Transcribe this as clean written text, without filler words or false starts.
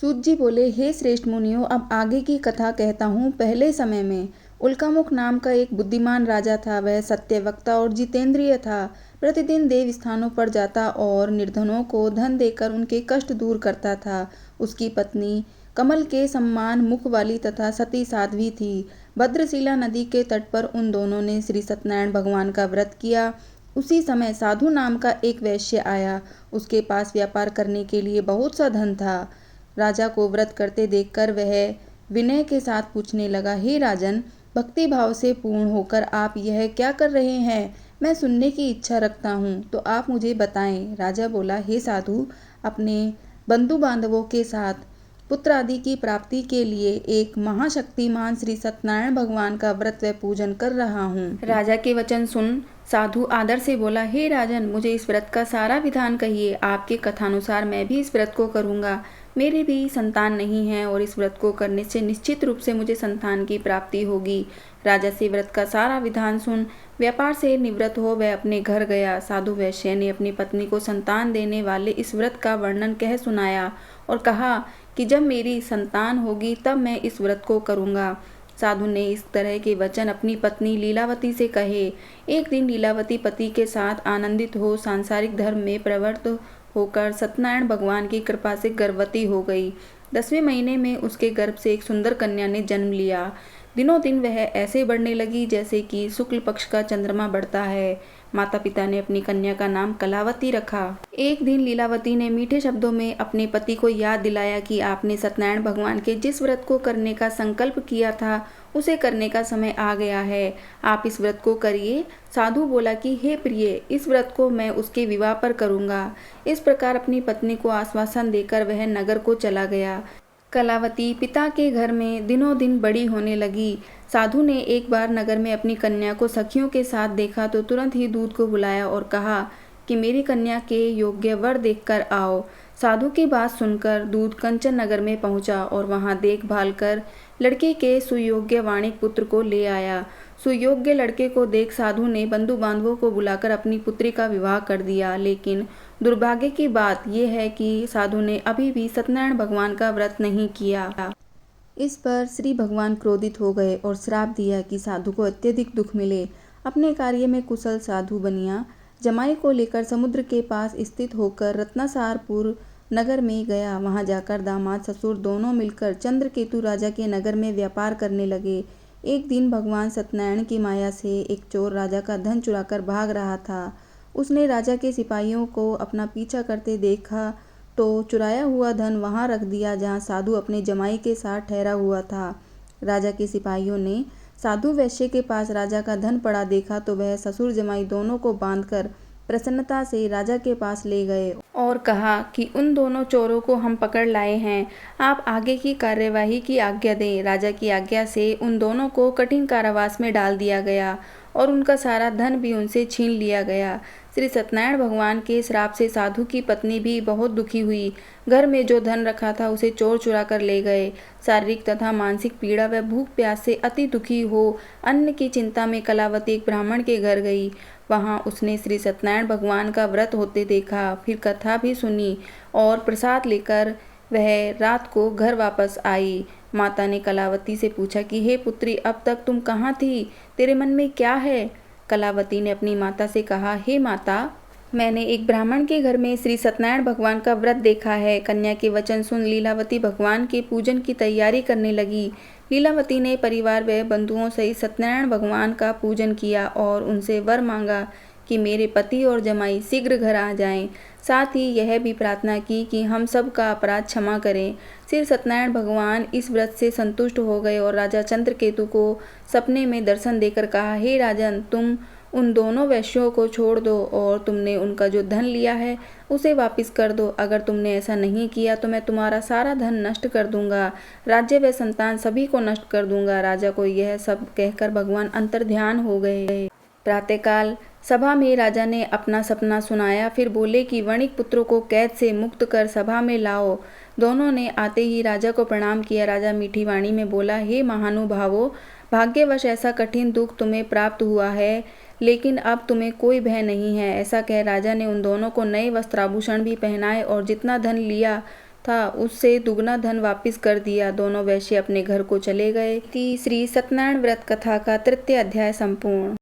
सूत जी बोले, हे श्रेष्ठ मुनियों, अब आगे की कथा कहता हूँ। पहले समय में उल्कामुख नाम का एक बुद्धिमान राजा था। वह सत्यवक्ता और जितेंद्रिय था। प्रतिदिन देव स्थानों पर जाता और निर्धनों को धन देकर उनके कष्ट दूर करता था। उसकी पत्नी कमल के समान मुख वाली तथा सती साध्वी थी। भद्रशिला नदी के तट पर उन दोनों ने श्री सत्यनारायण भगवान का व्रत किया। उसी समय साधु नाम का एक वैश्य आया। उसके पास व्यापार करने के लिए बहुत सा धन था। राजा को व्रत करते देखकर वह विनय के साथ पूछने लगा, हे राजन, भक्ति भाव से पूर्ण होकर आप यह क्या कर रहे हैं? मैं सुनने की इच्छा रखता हूँ, तो आप मुझे बताएं। राजा बोला, हे साधु, अपने बंधु बांधवों के साथ पुत्र आदि की प्राप्ति के लिए एक महाशक्तिमान श्री सत्यनारायण भगवान का व्रत व पूजन कर रहा हूँ। राजा के वचन सुन साधु आदर से बोला, हे राजन, मुझे इस व्रत का सारा विधान कहिए। आपके कथानुसार मैं भी इस व्रत को करूँगा। मेरी भी संतान नहीं है और इस व्रत को करने से निश्चित रूप से मुझे संतान की प्राप्ति होगी। राजा से व्रत का सारा विधान सुन व्यापार से निवृत्त हो वह अपने घर गया। साधु वैश्य ने अपनी पत्नी को संतान देने वाले इस व्रत का वर्णन कह सुनाया और कहा कि जब मेरी संतान होगी तब मैं इस व्रत को करूँगा। साधु ने इस तरह के वचन अपनी पत्नी लीलावती से कहे। एक दिन लीलावती पति के साथ आनंदित हो सांसारिक धर्म में प्रवृत्त होकर सत्यनारायण भगवान की कृपा से गर्भवती हो गई। 10वें महीने में उसके गर्भ से एक सुंदर कन्या ने जन्म लिया। दिनों दिन वह ऐसे बढ़ने लगी जैसे कि शुक्ल पक्ष का चंद्रमा बढ़ता है। माता पिता ने अपनी कन्या का नाम कलावती रखा। एक दिन लीलावती ने मीठे शब्दों में अपने पति को याद दिलाया कि आपने सत्यनारायण भगवान के जिस व्रत को करने का संकल्प किया था उसे करने का समय आ गया है। आप इस व्रत को करिए। साधु बोला कि हे प्रिय, इस व्रत को मैं उसके विवाह पर करूँगा। इस प्रकार अपनी पत्नी को आश्वासन देकर वह नगर को चला गया। कलावती पिता के घर में दिनों दिन बड़ी होने लगी। साधु ने एक बार नगर में अपनी कन्या को सखियों के साथ देखा तो तुरंत ही दूत को बुलाया और कहा कि मेरी कन्या के योग्य वर देखकर आओ। साधु की बात सुनकर दूत कंचन नगर में पहुंचा और वहां देखभाल कर लड़के के सुयोग्य वाणिक पुत्र को ले आया। सुयोग्य लड़के को देख साधु ने बंधु बांधवों को बुलाकर अपनी पुत्री का विवाह कर दिया। लेकिन दुर्भाग्य की बात यह है कि साधु ने अभी भी सत्यनारायण भगवान का व्रत नहीं किया। इस पर श्री भगवान क्रोधित हो गए और श्राप दिया कि साधु को अत्यधिक दुख मिले। अपने कार्य में कुशल साधु बनिया जमाई को लेकर समुद्र के पास स्थित होकर रत्नासारपुर नगर में गया। वहां जाकर दामाद ससुर दोनों मिलकर चंद्रकेतु राजा के नगर में व्यापार करने लगे। एक दिन भगवान सत्यनारायण की माया से एक चोर राजा का धन चुराकर भाग रहा था। उसने राजा के सिपाहियों को अपना पीछा करते देखा तो चुराया हुआ धन वहां रख दिया जहां साधु अपने जमाई के साथ ठहरा हुआ था। राजा के सिपाहियों ने साधु वैश्य के पास राजा का धन पड़ा देखा तो वह ससुर जमाई दोनों को बांधकर प्रसन्नता से राजा के पास ले गए और कहा कि उन दोनों चोरों को हम पकड़ लाए हैं। आप आगे की कार्यवाही की आज्ञा दें। राजा की आज्ञा से उन दोनों को कठिन कारावास में डाल दिया गया और उनका सारा धन भी उनसे छीन लिया गया। श्री सत्यनारायण भगवान के श्राप से साधु की पत्नी भी बहुत दुखी हुई। घर में जो धन रखा था उसे चोर चुरा कर ले गए। शारीरिक तथा मानसिक पीड़ा व भूख प्यास से अति दुखी हो अन्न की चिंता में कलावती एक ब्राह्मण के घर गई। वहां उसने श्री सत्यनारायण भगवान का व्रत होते देखा, फिर कथा भी सुनी और प्रसाद लेकर वह रात को घर वापस आई। माता ने कलावती से पूछा कि हे पुत्री, अब तक तुम कहाँ थी? तेरे मन में क्या है? कलावती ने अपनी माता से कहा, हे माता, मैंने एक ब्राह्मण के घर में श्री सत्यनारायण भगवान का व्रत देखा है। कन्या के वचन सुन लीलावती भगवान के पूजन की तैयारी करने लगी। लीलावती ने परिवार व बंधुओं सहित सत्यनारायण भगवान का पूजन किया और उनसे वर मांगा कि मेरे पति और जमाई शीघ्र घर आ जाएं। साथ ही यह भी प्रार्थना की कि हम सब का अपराध क्षमा करें। श्री सत्यनारायण भगवान इस व्रत से संतुष्ट हो गए और राजा चंद्रकेतु को सपने में दर्शन देकर कहा, हे राजन, तुम उन दोनों वैश्यों को छोड़ दो और तुमने उनका जो धन लिया है उसे वापस कर दो। अगर तुमने ऐसा नहीं किया तो मैं तुम्हारा सारा धन नष्ट कर दूंगा, राज्य व संतान सभी को नष्ट कर दूंगा। राजा को यह सब कहकर भगवान अंतर्ध्यान हो गए। प्रातःकाल सभा में राजा ने अपना सपना सुनाया, फिर बोले कि वणिक पुत्रों को कैद से मुक्त कर सभा में लाओ। दोनों ने आते ही राजा को प्रणाम किया। राजा मीठी वाणी में बोला, हे महानुभावों, भाग्यवश ऐसा कठिन दुख तुम्हें प्राप्त हुआ है, लेकिन अब तुम्हें कोई भय नहीं है। ऐसा कह राजा ने उन दोनों को नए वस्त्राभूषण भी पहनाए और जितना धन लिया था उससे दुगना धन वापिस कर दिया। दोनों वैश्य अपने घर को चले गए। श्री सत्यनारायण व्रत कथा का 3य अध्याय संपूर्ण।